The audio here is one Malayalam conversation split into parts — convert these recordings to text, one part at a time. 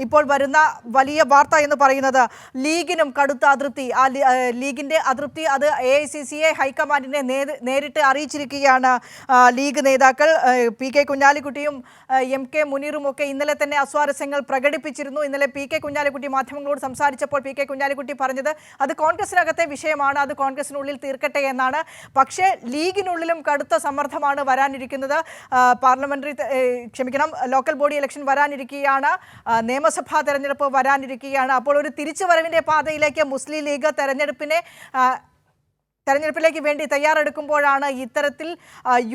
ഇപ്പോൾ വരുന്ന വലിയ വാർത്ത എന്ന് പറയുന്നത് ലീഗിനും കടുത്ത അതൃപ്തി. ലീഗിന്റെ അതൃപ്തി അത് AICC ഹൈക്കമാൻഡിനെ നേരിട്ട് അറിയിച്ചിരിക്കുകയാണ്. ലീഗ് നേതാക്കൾ PK കുഞ്ഞാലിക്കുട്ടിയും MK മുനീറും ഒക്കെ ഇന്നലെ തന്നെ അസ്വാരസ്യങ്ങൾ പ്രകടിപ്പിച്ചിരുന്നു. ഇന്നലെ PK കുഞ്ഞാലിക്കുട്ടി മാധ്യമങ്ങളോട് സംസാരിച്ചപ്പോൾ PK കുഞ്ഞാലിക്കുട്ടി പറഞ്ഞത് അത് കോൺഗ്രസിനകത്തെ വിഷയമാണ്, അത് കോൺഗ്രസിനുള്ളിൽ തീർക്കട്ടെ എന്നാണ്. പക്ഷേ ലീഗിനുള്ളിലും കടുത്ത സമ്മർദ്ദമാണ് വരാനിരിക്കുന്നത്. ലോക്കൽ ബോഡി ഇലക്ഷൻ വരാനിരിക്കുകയാണ്, നിയമസഭാ തെരഞ്ഞെടുപ്പ് വരാനിരിക്കുകയാണ്. അപ്പോൾ ഒരു തിരിച്ചുവരവിന്റെ പാതയിലേക്ക് മുസ്ലിം ലീഗ് തെരഞ്ഞെടുപ്പിലേക്ക് വേണ്ടി തയ്യാറെടുക്കുമ്പോഴാണ് ഇത്തരത്തിൽ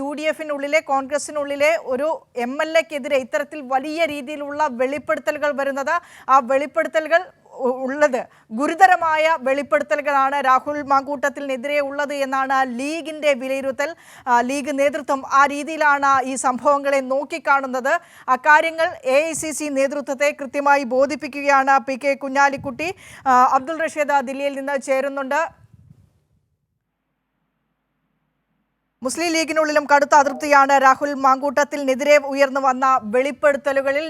UDF-നുള്ളിലെ കോൺഗ്രസിനുള്ളിലെ ഒരു MLA-ക്കെതിരെ ഇത്തരത്തിൽ വലിയ രീതിയിലുള്ള വെളിപ്പെടുത്തലുകൾ വരുന്നത്. ആ വെളിപ്പെടുത്തലുകൾ ഉള്ളത് ഗുരുതരമായ വെളിപ്പെടുത്തലുകളാണ് രാഹുൽ മാങ്കൂട്ടത്തിനെതിരെ ഉള്ളത് എന്നാണ് ലീഗിന്റെ വിലയിരുത്തൽ. ലീഗ് നേതൃത്വം ആ രീതിയിലാണ് ഈ സംഭവങ്ങളെ നോക്കിക്കാണുന്നത്. അക്കാര്യങ്ങൾ AICC നേതൃത്വത്തെ കൃത്യമായി ബോധിപ്പിക്കുകയാണ് PK കുഞ്ഞാലിക്കുട്ടി. അബ്ദുൾ റഷീദ് ദില്ലിയിൽ നിന്ന് ചേരുന്നുണ്ട്. മുസ്ലിം ലീഗിനുള്ളിലും കടുത്ത അതൃപ്തിയാണ് രാഹുൽ മാങ്കൂട്ടത്തിനെതിരെ ഉയർന്നു വന്ന വെളിപ്പെടുത്തലുകളിൽ.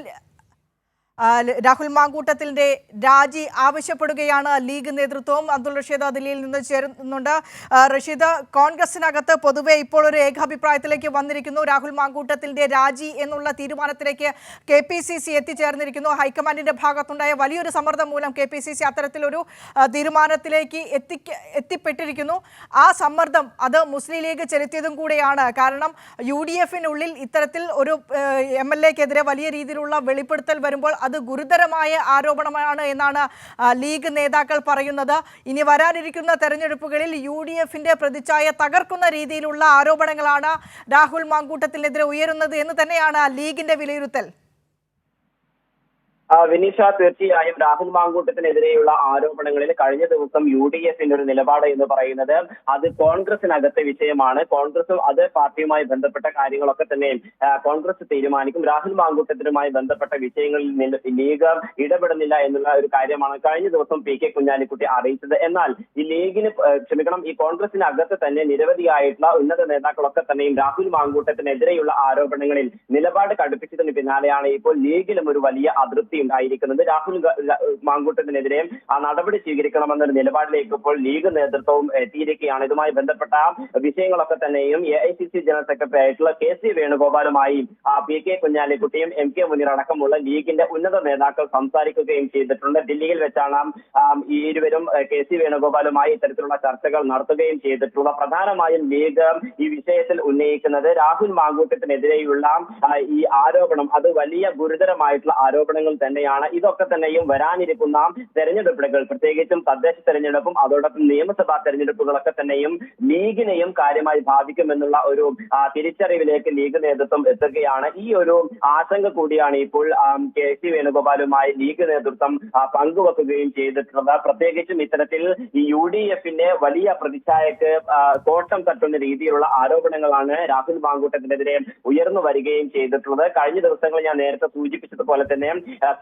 രാഹുൽ മാങ്കൂട്ടത്തിന്റെ രാജി ആവശ്യപ്പെടുകയാണ് ലീഗ് നേതൃത്വവും. അബ്ദുൾ റഷീദ് ദില്ലിയിൽ നിന്ന് ചേരുന്നുണ്ട്. റഷീദ്, കോൺഗ്രസിനകത്ത് പൊതുവെ ഇപ്പോൾ ഒരു ഏകാഭിപ്രായത്തിലേക്ക് വന്നിരിക്കുന്നു. രാഹുൽ മാങ്കൂട്ടത്തിന്റെ രാജി എന്നുള്ള തീരുമാനത്തിലേക്ക് KPCC എത്തിച്ചേർന്നിരിക്കുന്നു. ഹൈക്കമാൻഡിന്റെ ഭാഗത്തുണ്ടായ വലിയൊരു സമ്മർദ്ദം മൂലം KPCC അത്തരത്തിലൊരു തീരുമാനത്തിലേക്ക് എത്തിപ്പെട്ടിരിക്കുന്നു. ആ സമ്മർദ്ദം അത് മുസ്ലിം ലീഗ് ചെലുത്തിയതും കൂടെയാണ്. കാരണം UDF-നുള്ളിൽ ഇത്തരത്തിൽ ഒരു MLA-ക്കെതിരെ വലിയ രീതിയിലുള്ള വെളിപ്പെടുത്തൽ വരുമ്പോൾ അത് ഗുരുതരമായ ആരോപണമാണ് എന്നാണ് ലീഗ് നേതാക്കൾ പറയുന്നത്. ഇനി വരാനിരിക്കുന്ന തെരഞ്ഞെടുപ്പുകളിൽ UDF-ന്റെ പ്രതിച്ഛായ തകർക്കുന്ന രീതിയിലുള്ള ആരോപണങ്ങളാണ് രാഹുൽ മാങ്കൂട്ടത്തിനെതിരെ ഉയരുന്നത് എന്ന് തന്നെയാണ് ലീഗിന്റെ വിലയിരുത്തൽ. വിനീഷ, തീർച്ചയായും രാഹുൽ മാങ്കൂട്ടത്തിനെതിരെയുള്ള ആരോപണങ്ങളിൽ കഴിഞ്ഞ ദിവസം UDF-ന്റെ ഒരു നിലപാട് എന്ന് പറയുന്നത് അത് കോൺഗ്രസിനകത്തെ വിഷയമാണ്. കോൺഗ്രസും അത് പാർട്ടിയുമായി ബന്ധപ്പെട്ട കാര്യങ്ങളൊക്കെ തന്നെ കോൺഗ്രസ് തീരുമാനിക്കും. രാഹുൽ മാങ്കൂട്ടത്തിനുമായി ബന്ധപ്പെട്ട വിഷയങ്ങളിൽ ലീഗ് ഇടപെടുന്നില്ല എന്നുള്ള ഒരു കാര്യമാണ് കഴിഞ്ഞ ദിവസം PK കുഞ്ഞാലിക്കുട്ടി അറിയിച്ചത്. എന്നാൽ ഈ ലീഗിന് ഈ കോൺഗ്രസിനകത്ത് തന്നെ നിരവധിയായിട്ടുള്ള ഉന്നത നേതാക്കളൊക്കെ തന്നെയും രാഹുൽ മാങ്കൂട്ടത്തിനെതിരെയുള്ള ആരോപണങ്ങളിൽ നിലപാട് കടുപ്പിച്ചതിന് പിന്നാലെയാണ് ഇപ്പോൾ ലീഗിലും ഒരു വലിയ അതൃപ്തി ഉണ്ടായിരിക്കുന്നത്. രാഹുൽ മാങ്കൂട്ടത്തിനെതിരെ ആ നടപടി സ്വീകരിക്കണമെന്നൊരു നിലപാടിലേക്ക് ഇപ്പോൾ ലീഗ് നേതൃത്വവും എത്തിയിരിക്കുകയാണ്. ഇതുമായി ബന്ധപ്പെട്ട വിഷയങ്ങളൊക്കെ തന്നെയും AICC ജനറൽ സെക്രട്ടറി ആയിട്ടുള്ള KC വേണുഗോപാലുമായി PK കുഞ്ഞാലിക്കുട്ടിയും MK മുനീർ അടക്കമുള്ള ലീഗിന്റെ ഉന്നത നേതാക്കൾ സംസാരിക്കുകയും ചെയ്തിട്ടുണ്ട്. ദില്ലിയിൽ വെച്ചാണ് ഈ ഇരുവരും KC വേണുഗോപാലുമായി ഇത്തരത്തിലുള്ള ചർച്ചകൾ നടത്തുകയും ചെയ്തിട്ടുള്ളത്. പ്രധാനമായും ലീഗ് ഈ വിഷയത്തിൽ ഉന്നയിക്കുന്നത് രാഹുൽ മാങ്കൂട്ടത്തിനെതിരെയുള്ള ഈ ആരോപണം അത് വലിയ ഗുരുതരമായിട്ടുള്ള ആരോപണങ്ങൾ തന്നെയാണ്. ഇതൊക്കെ തന്നെയും വരാനിരിക്കുന്ന തെരഞ്ഞെടുപ്പുകൾ, പ്രത്യേകിച്ചും തദ്ദേശ തെരഞ്ഞെടുപ്പും അതോടൊപ്പം നിയമസഭാ തെരഞ്ഞെടുപ്പുകളൊക്കെ തന്നെയും ലീഗിനെയും കാര്യമായി ബാധിക്കുമെന്നുള്ള ഒരു തിരിച്ചറിവിലേക്ക് ലീഗ് നേതൃത്വം എത്തുകയാണ്. ഈ ഒരു ആശങ്ക കൂടിയാണ് ഇപ്പോൾ KC വേണുഗോപാലുമായി ലീഗ് നേതൃത്വം പങ്കുവെക്കുകയും ചെയ്തിട്ടുള്ളത്. പ്രത്യേകിച്ചും ഇത്തരത്തിൽ ഈ UDF-ന്റെ വലിയ പ്രതിച്ഛായക്ക് കോട്ടം തട്ടുന്ന രീതിയിലുള്ള ആരോപണങ്ങളാണ് രാഹുൽ മാങ്കൂട്ടത്തിനെതിരെ ഉയർന്നു വരികയും ചെയ്തിട്ടുള്ളത്. കഴിഞ്ഞ ദിവസങ്ങളിൽ ഞാൻ നേരത്തെ സൂചിപ്പിച്ചതുപോലെ തന്നെ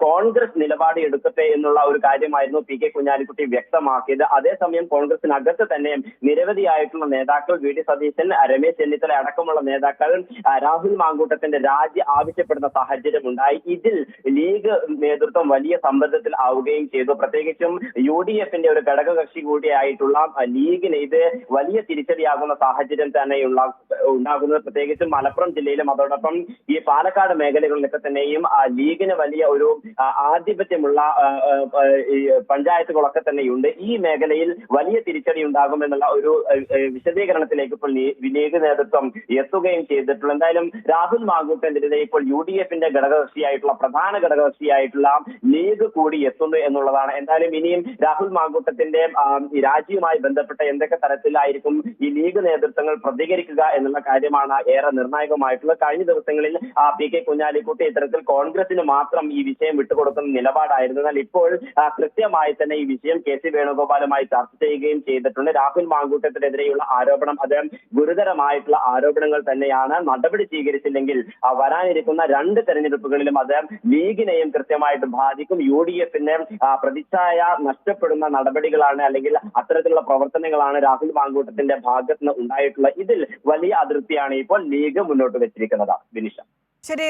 കോൺഗ്രസ് നിലപാട് എടുക്കട്ടെ എന്നുള്ള ഒരു കാര്യമായിരുന്നു PK കുഞ്ഞാലിക്കുട്ടി വ്യക്തമാക്കിയത്. അതേസമയം കോൺഗ്രസിനകത്ത് തന്നെ നിരവധിയായിട്ടുള്ള നേതാക്കൾ, VD സതീശൻ, രമേശ് ചെന്നിത്തല അടക്കമുള്ള നേതാക്കൾ രാഹുൽ മാങ്കൂട്ടത്തിന്റെ രാജി ആവശ്യപ്പെടുന്ന സാഹചര്യം ഉണ്ടായി. ഇതിൽ ലീഗ് നേതൃത്വം വലിയ സമ്മർദ്ദത്തിൽ ആവുകയും ചെയ്തു. പ്രത്യേകിച്ചും UDF-ന്റെ ഒരു ഘടകകക്ഷി കൂടിയായിട്ടുള്ള ലീഗിന് ഇത് വലിയ തിരിച്ചടിയാകുന്ന സാഹചര്യം തന്നെ ഉണ്ടാകുന്നത്. പ്രത്യേകിച്ചും മലപ്പുറം ജില്ലയിലും അതോടൊപ്പം ഈ പാലക്കാട് മേഖലകളിലൊക്കെ തന്നെയും ലീഗിന് വലിയ ഒരു ആധിപത്യമുള്ള പഞ്ചായത്തുകളൊക്കെ തന്നെയുണ്ട്. ഈ മേഖലയിൽ വലിയ തിരിച്ചടി ഉണ്ടാകുമെന്നുള്ള ഒരു വിശദീകരണത്തിലേക്ക് ഇപ്പോൾ ലീഗ് നേതൃത്വം എത്തുകയും ചെയ്തിട്ടുള്ളൂ. എന്തായാലും രാഹുൽ മാങ്കൂട്ടത്തിനെതിരെ ഇപ്പോൾ UDF-ന്റെ പ്രധാന ഘടകകക്ഷിയായിട്ടുള്ള ലീഗ് കൂടി എത്തുന്നു എന്നുള്ളതാണ്. എന്തായാലും ഇനിയും രാഹുൽ മാങ്കൂട്ടത്തിന്റെ രാജിയുമായി ബന്ധപ്പെട്ട എന്തൊക്കെ തരത്തിലായിരിക്കും ഈ ലീഗ് നേതൃത്വങ്ങൾ പ്രതികരിക്കുക എന്നുള്ള കാര്യമാണ് ഏറെ നിർണായകമായിട്ടുള്ളത്. കഴിഞ്ഞ ദിവസങ്ങളിൽ PK കുഞ്ഞാലിക്കുട്ടി ഇത്തരത്തിൽ കോൺഗ്രസിന് മാത്രം ഈ വിഷയം വിട്ടുകൊടുക്കുന്ന നിലപാടായിരുന്നു. എന്നാൽ ഇപ്പോൾ കൃത്യമായി തന്നെ ഈ വിഷയം KC വേണുഗോപാലുമായി ചർച്ച ചെയ്യുകയും ചെയ്തിട്ടുണ്ട്. രാഹുൽ മാങ്കൂട്ടത്തിനെതിരെയുള്ള ആരോപണം അത് ഗുരുതരമായിട്ടുള്ള ആരോപണങ്ങൾ തന്നെയാണ്. നടപടി സ്വീകരിച്ചില്ലെങ്കിൽ വരാനിരിക്കുന്ന 2 തെരഞ്ഞെടുപ്പുകളിലും അത് ലീഗിനെയും കൃത്യമായിട്ട് ബാധിക്കും. UDF-ന് പ്രതിച്ഛായ നഷ്ടപ്പെടുന്ന നടപടികളാണ് അല്ലെങ്കിൽ അത്തരത്തിലുള്ള പ്രവർത്തനങ്ങളാണ് രാഹുൽ മാങ്കൂട്ടത്തിന്റെ ഭാഗത്ത് നിന്ന് ഉണ്ടായിട്ടുള്ള. ഇതിൽ വലിയ അതൃപ്തിയാണ് ഇപ്പോൾ ലീഗ് മുന്നോട്ട് വെച്ചിരിക്കുന്നത്. വിനിഷ. ശരി.